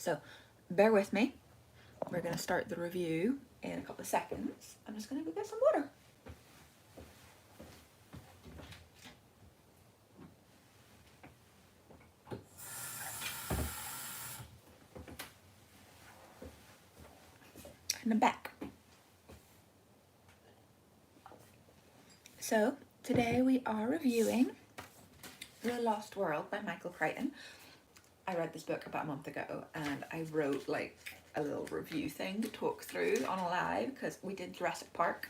So bear with me. We're going to start the review in a couple of seconds. I'm just going to go get some water. And I'm back. So today we are reviewing The Lost World by Michael Creighton. I read this book about a month ago and I wrote like a little review thing to talk through on a live because we did Jurassic Park.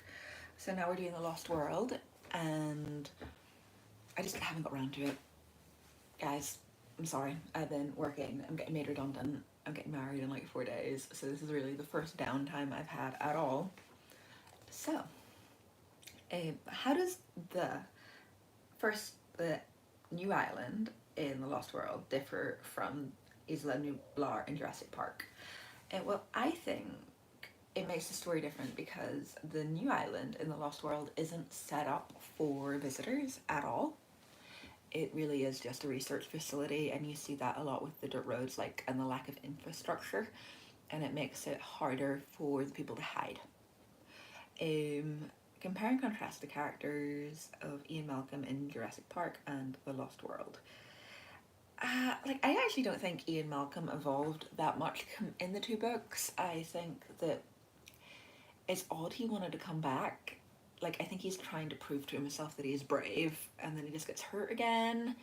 So now we're doing The Lost World and I just haven't got around to it. Guys, I'm sorry. I've been working. I'm getting made redundant. I'm getting married in like 4 days. So this is really the first downtime I've had at all. So, how does the new island in The Lost World differ from Isla Nublar in Jurassic Park? Well, I think it makes the story different because the new island in The Lost World isn't set up for visitors at all. It really is just a research facility, and you see that a lot with the dirt roads, like, and the lack of infrastructure, and it makes it harder for the people to hide. Compare and contrast the characters of Ian Malcolm in Jurassic Park and The Lost World. I actually don't think Ian Malcolm evolved that much in the two books. I think that it's odd he wanted to come back. Like, I think he's trying to prove to himself that he's brave, and then he just gets hurt again.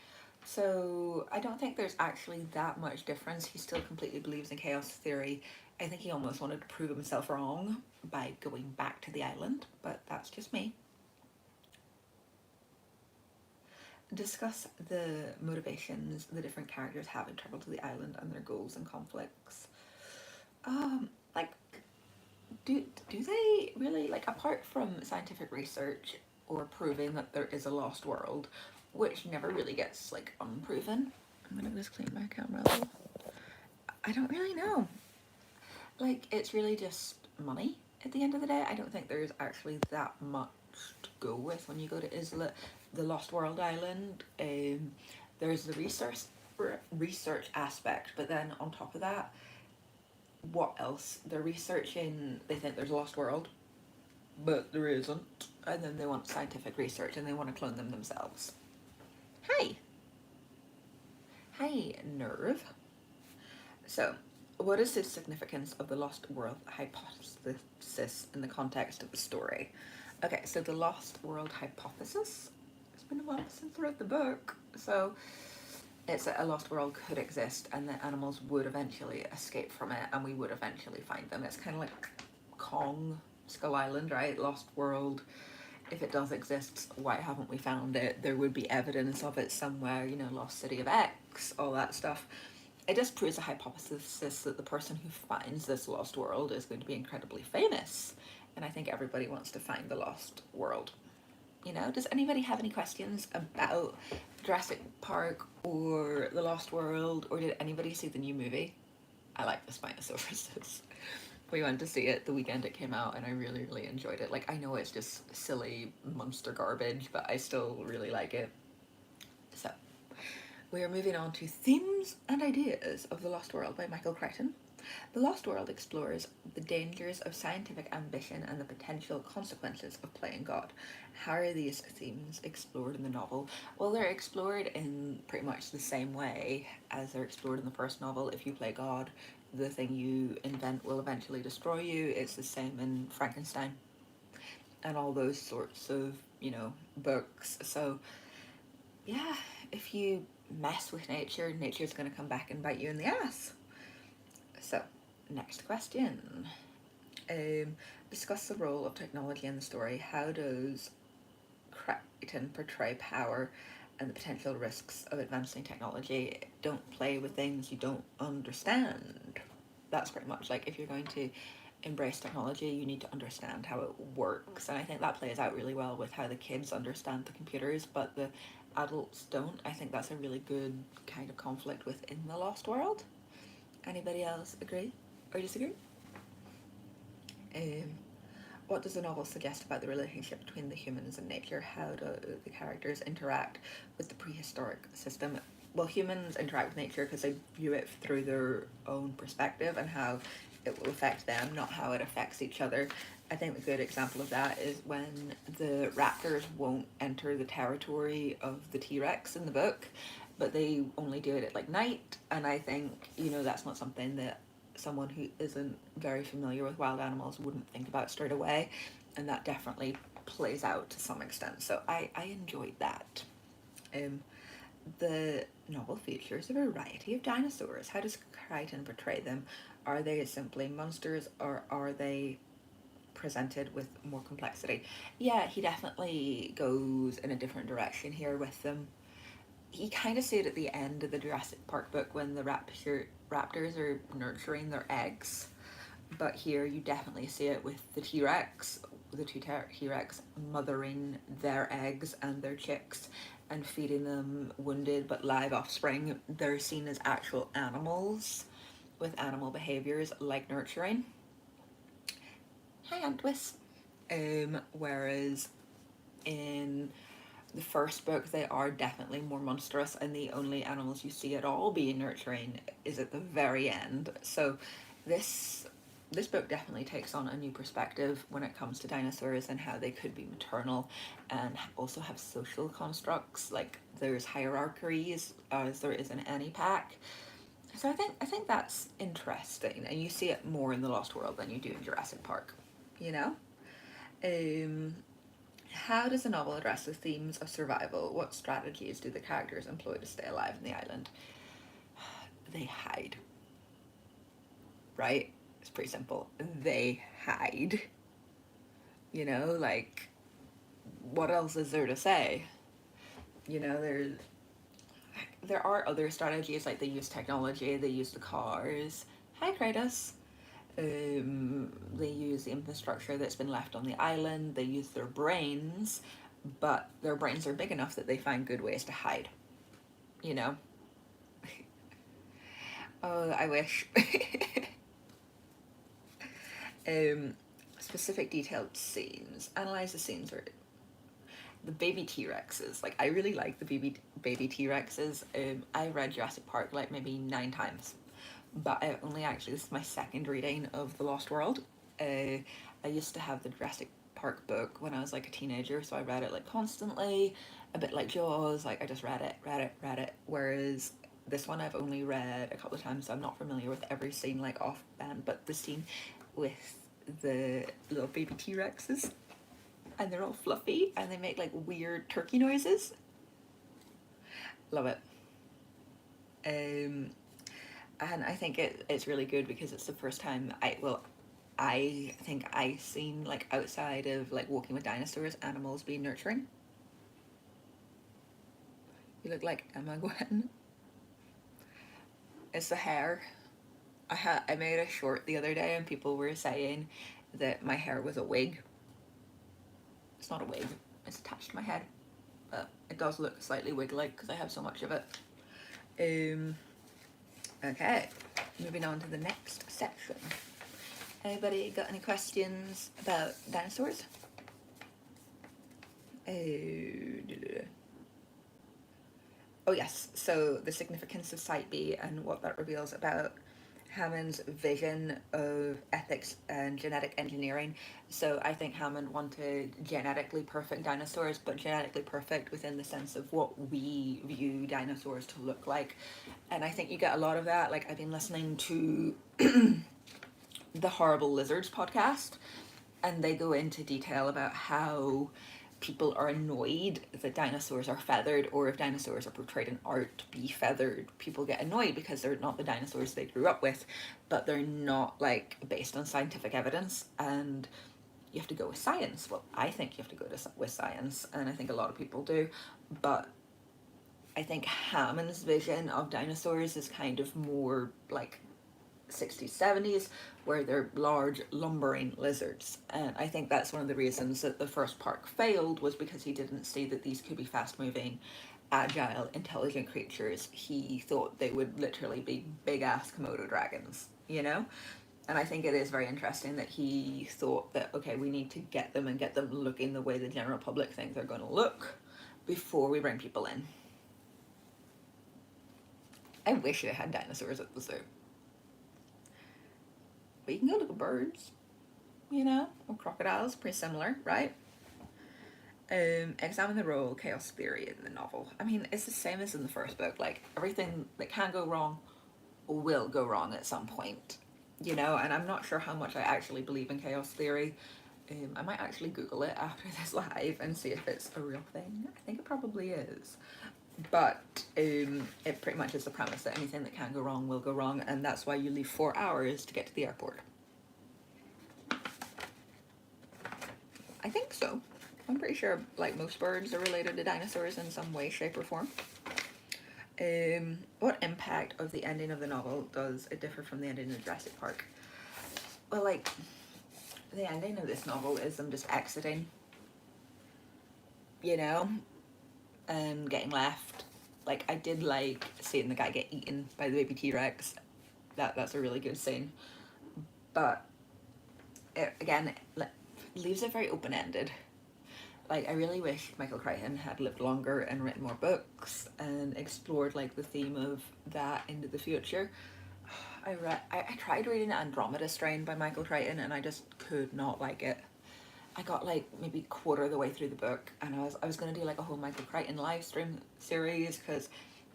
So I don't think there's actually that much difference. He still completely believes in chaos theory. I think he almost wanted to prove himself wrong by going back to the island, but that's just me. Discuss the motivations the different characters have in travel to the island and their goals and conflicts. Do they really, like, apart from scientific research or proving that there is a lost world, which never really gets, like, unproven. I'm gonna just clean my camera a little. I don't really know. Like, it's really just money at the end of the day. I don't think there's actually that much to go with when you go to Isla, the Lost World Island. There's the research aspect, but then on top of that, what else? They're researching, they think there's a lost world, but there isn't, and then they want scientific research and they want to clone them themselves. Hey, Nerve. So, what is the significance of the lost world hypothesis in the context of the story? Okay, so the lost world hypothesis, it's been a while since I read the book, so it's that a lost world could exist and that animals would eventually escape from it and we would eventually find them. It's kind of like Kong, Skull Island, right? Lost world. If it does exist, why haven't we found it? There would be evidence of it somewhere, you know, Lost City of X, all that stuff. It just proves a hypothesis that the person who finds this lost world is going to be incredibly famous. And I think everybody wants to find the lost world. You know, does anybody have any questions about Jurassic Park or The Lost World, or did anybody see the new movie? I like the Spinosaurus. We went to see it the weekend it came out and I really, really enjoyed it. Like, I know it's just silly monster garbage, but I still really like it. So, we are moving on to Themes and Ideas of The Lost World by Michael Creighton. The Lost World explores the dangers of scientific ambition and the potential consequences of playing God. How are these themes explored in the novel? Well, they're explored in pretty much the same way as they're explored in the first novel. If you play God, the thing you invent will eventually destroy you. It's the same in Frankenstein and all those sorts of, you know, books. So, yeah, if you mess with nature, nature's going to come back and bite you in the ass. So, next question. Discuss the role of technology in the story. How does Creighton portray power and the potential risks of advancing technology? Don't play with things you don't understand. That's pretty much like, if you're going to embrace technology, you need to understand how it works. And I think that plays out really well with how the kids understand the computers, but the adults don't. I think that's a really good kind of conflict within the Lost World. Anybody else agree or disagree? What does the novel suggest about the relationship between the humans and nature? How do the characters interact with the prehistoric system? well, humans interact with nature because they view it through their own perspective and how it will affect them, not how it affects each other. I think a good example of that is when the raptors won't enter the territory of the T-Rex in the book, but they only do it at like night. And I think, you know, that's not something that someone who isn't very familiar with wild animals wouldn't think about straight away. And that definitely plays out to some extent. So I enjoyed that. Um, the novel features a variety of dinosaurs. How does Crichton portray them? Are they simply monsters or are they presented with more complexity? Yeah, he definitely goes in a different direction here with them. He kind of said at the end of the Jurassic Park book when the raptors are nurturing their eggs, but here you definitely see it with the T-Rex, the two T-Rex mothering their eggs and their chicks and feeding them wounded but live offspring. They're seen as actual animals with animal behaviors like nurturing. Hi, Antwis. Whereas in the first book, they are definitely more monstrous, and the only animals you see at all being nurturing is at the very end. So this book definitely takes on a new perspective when it comes to dinosaurs and how they could be maternal and also have social constructs, like there's hierarchies as there is in any pack. So I think that's interesting, and you see it more in the Lost World than you do in Jurassic Park, you know. um how does the novel address the themes of survival? What strategies do the characters employ to stay alive in the island? They hide, right? It's pretty simple. They hide. You know, like, what else is there to say? You know, there are other strategies, like they use technology, they use the cars. Hi, Kratos. They use the infrastructure that's been left on the island. They use their brains, but their brains are big enough that they find good ways to hide. You know. Oh, I wish. um, specific detailed scenes. Analyze the scenes or the baby T-Rexes. Like, I really like the baby T-Rexes. I read Jurassic Park like maybe 9 times, but I only actually, this is my second reading of The Lost World. I used to have the Jurassic Park book when I was like a teenager, so I read it like constantly, a bit like Jaws. Like, I just read it. Whereas this one I've only read a couple of times, so I'm not familiar with every scene like offhand. But the scene with the little baby T-Rexes, and they're all fluffy and they make like weird turkey noises. Love it. Um, and I think it's really good because it's the first time I think I've seen, like, outside of like Walking with Dinosaurs, animals being nurturing. You look like Emma Gwen. It's the hair. I made a short the other day and people were saying that my hair was a wig. It's not a wig. It's attached to my head, but it does look slightly wig-like because I have so much of it. Okay, moving on to the next section. Anybody got any questions about dinosaurs? Oh yes, so the significance of Site B and what that reveals about Hammond's vision of ethics and genetic engineering. So I think Hammond wanted genetically perfect dinosaurs, but genetically perfect within the sense of what we view dinosaurs to look like. And I think you get a lot of that. Like, I've been listening to the Horrible Lizards podcast, and they go into detail about how people are annoyed that dinosaurs are feathered, or if dinosaurs are portrayed in art to be feathered, people get annoyed because they're not the dinosaurs they grew up with, but they're not like based on scientific evidence, and you have to go with science. Well, I think you have to go with science, and I think a lot of people do, but I think Hammond's vision of dinosaurs is kind of more like 60s, 70s, where they're large, lumbering lizards. And I think that's one of the reasons that the first park failed, was because he didn't see that these could be fast-moving, agile, intelligent creatures. He thought they would literally be big-ass Komodo dragons, you know? And I think it is very interesting that he thought that, okay, we need to get them and get them looking the way the general public think they're going to look before we bring people in. I wish they had dinosaurs at the zoo. But you can go look at birds, you know, or crocodiles, pretty similar, right? Examine the role chaos theory in the novel. I mean, it's the same as in the first book. Like, everything that can go wrong will go wrong at some point, you know, and I'm not sure how much I actually believe in chaos theory. I might actually Google it after this live and see if it's a real thing. I think it probably is. But it pretty much is the premise that anything that can go wrong will go wrong, and that's why you leave 4 hours to get to the airport. I think so. I'm pretty sure like most birds are related to dinosaurs in some way, shape, or form. What impact of the ending of the novel does it differ from the ending of Jurassic Park? Well, like, the ending of this novel is them just exiting, you know, and getting left. Like, I did like seeing the guy get eaten by the baby T-Rex. That's a really good scene. But it, again, it leaves it very open-ended. Like, I really wish Michael Creighton had lived longer and written more books and explored like the theme of that into the future. I tried reading Andromeda Strain by Michael Creighton and I just could not like it. I got like maybe quarter of the way through the book and I was gonna do like a whole Michael Crichton live stream series because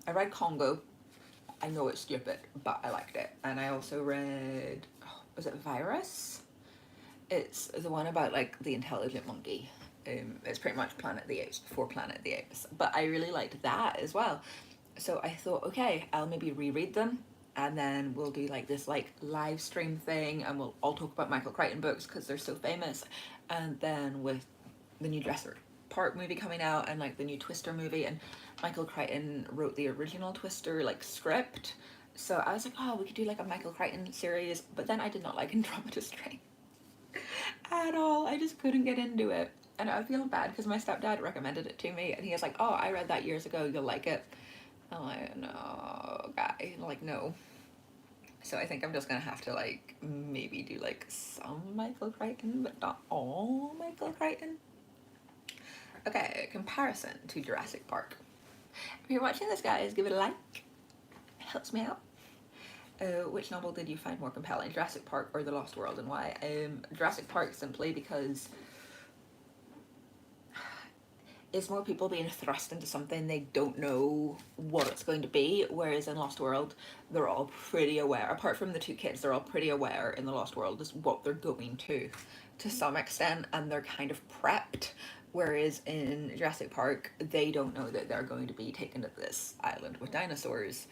I read Congo. I know it's stupid, but I liked it. And I also read, oh, was it Virus? It's the one about like the intelligent monkey. It's pretty much Planet of the Apes before Planet of the Apes, but I really liked that as well. So I thought, okay, I'll maybe reread them and then we'll do like this like live stream thing and we'll all talk about Michael Crichton books because they're so famous. And then with the new Jurassic Park movie coming out and like the new Twister movie, and Michael Crichton wrote the original Twister like script, so I was like, oh, we could do like a Michael Crichton series. But then I did not like Andromeda Strain at all. I just couldn't get into it, and I feel bad because my stepdad recommended it to me and he was like, oh, I read that years ago, you'll like it. I'm like, no, guy, like, no. So I think I'm just gonna have to like maybe do like some Michael Crichton, but not all Michael Crichton. Okay, comparison to Jurassic Park. If you're watching this, guys, give it a like. It helps me out. Which novel did you find more compelling, Jurassic Park or The Lost World, and why? Jurassic Park simply because it's more people being thrust into something they don't know what it's going to be, whereas in Lost World they're all pretty aware, apart from the two kids, they're all pretty aware in the Lost World is what they're going to some extent, and they're kind of prepped, whereas in Jurassic Park they don't know that they're going to be taken to this island with dinosaurs.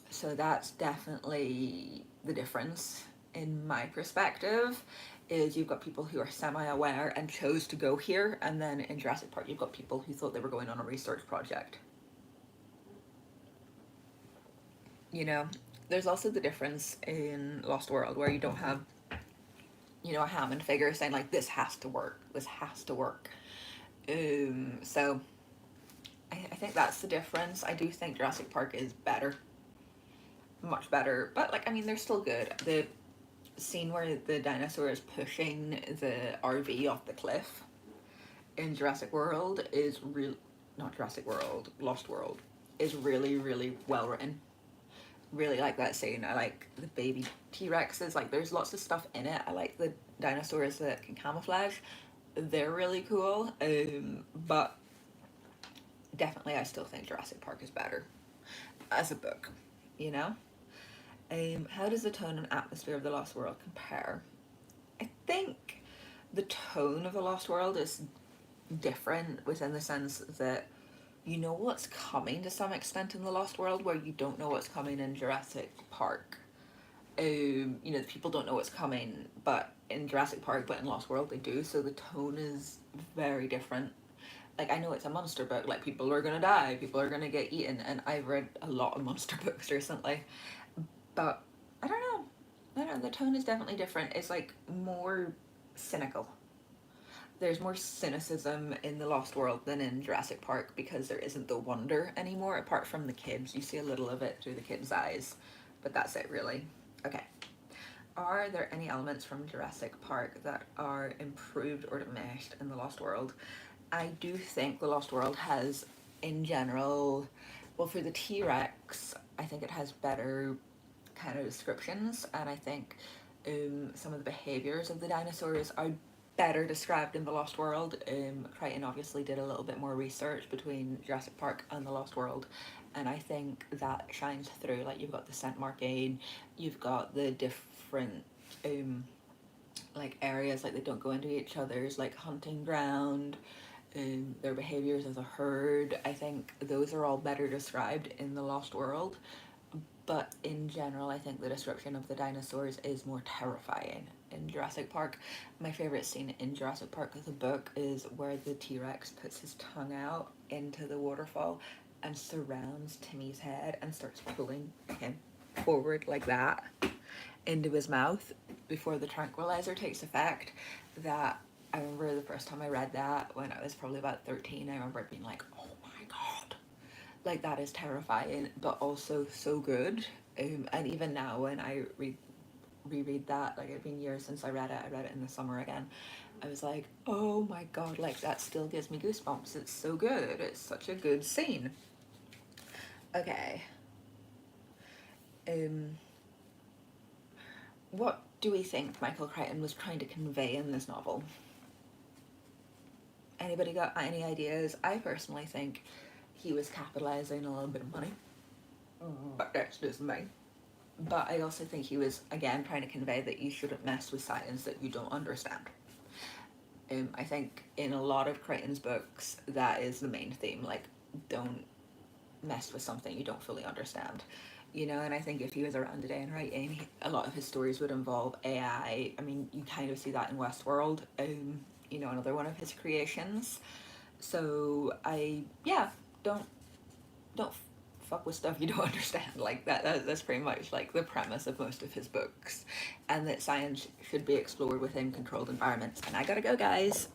So that's definitely the difference in my perspective, is you've got people who are semi-aware and chose to go here, and then in Jurassic Park you've got people who thought they were going on a research project. You know, there's also the difference in Lost World where you don't have, you know, a Hammond figure saying like, this has to work, this has to work. So I think that's the difference. I do think Jurassic Park is better, much better, but like, I mean, they're still good. The scene where the dinosaur is pushing the RV off the cliff in Jurassic World is real, not Jurassic World, Lost World, is really, really well written. Really like that scene. I like the baby T-Rexes, like there's lots of stuff in it. I like the dinosaurs that can camouflage. They're really cool. But definitely I still think Jurassic Park is better as a book, you know? How does the tone and atmosphere of The Lost World compare? I think the tone of The Lost World is different within the sense that you know what's coming to some extent in The Lost World, where you don't know what's coming in Jurassic Park. You know, the people don't know what's coming, but in Jurassic Park, but in Lost World they do, so the tone is very different. Like, I know it's a monster book, like people are gonna die, people are gonna get eaten, and I've read a lot of monster books recently, but I don't know. I don't know, the tone is definitely different. It's like more cynical. There's more cynicism in The Lost World than in Jurassic Park because there isn't the wonder anymore, apart from the kids. You see a little of it through the kids' eyes, but that's it really. Okay. Are there any elements from Jurassic Park that are improved or diminished in The Lost World? I do think The Lost World has, in general, well, for the T-Rex, I think it has better kind of descriptions, and I think some of the behaviors of the dinosaurs are better described in the Lost World. Crichton obviously did a little bit more research between Jurassic Park and the Lost World, and I think that shines through. Like, you've got the scent marking, you've got the different like areas, like they don't go into each other's like hunting ground, their behaviors as a herd. I think those are all better described in the Lost World. But in general, I think the description of the dinosaurs is more terrifying in Jurassic Park. My favorite scene in Jurassic Park, the book, is where the T-Rex puts his tongue out into the waterfall and surrounds Timmy's head and starts pulling him forward like that into his mouth before the tranquilizer takes effect. That, I remember the first time I read that when I was probably about 13, I remember it being like, oh my god, like that is terrifying, but also so good. And even now when I reread that, like it's been years since I read it in the summer again, I was like, oh my god, like that still gives me goosebumps. It's so good. It's such a good scene. Okay. Um, what do we think Michael Crichton was trying to convey in this novel? Anybody got any ideas? I personally think he was capitalizing a little bit of money, but that's just me. But I also think he was, again, trying to convey that you shouldn't mess with science that you don't understand. I think in a lot of Crichton's books, that is the main theme. Like, don't mess with something you don't fully understand. You know, and I think if he was around today and writing, a lot of his stories would involve AI. I mean, you kind of see that in Westworld, you know, another one of his creations. So yeah, don't don't fuck with stuff you don't understand. Like that's pretty much like the premise of most of his books, and that science should be explored within controlled environments. And I gotta go, guys.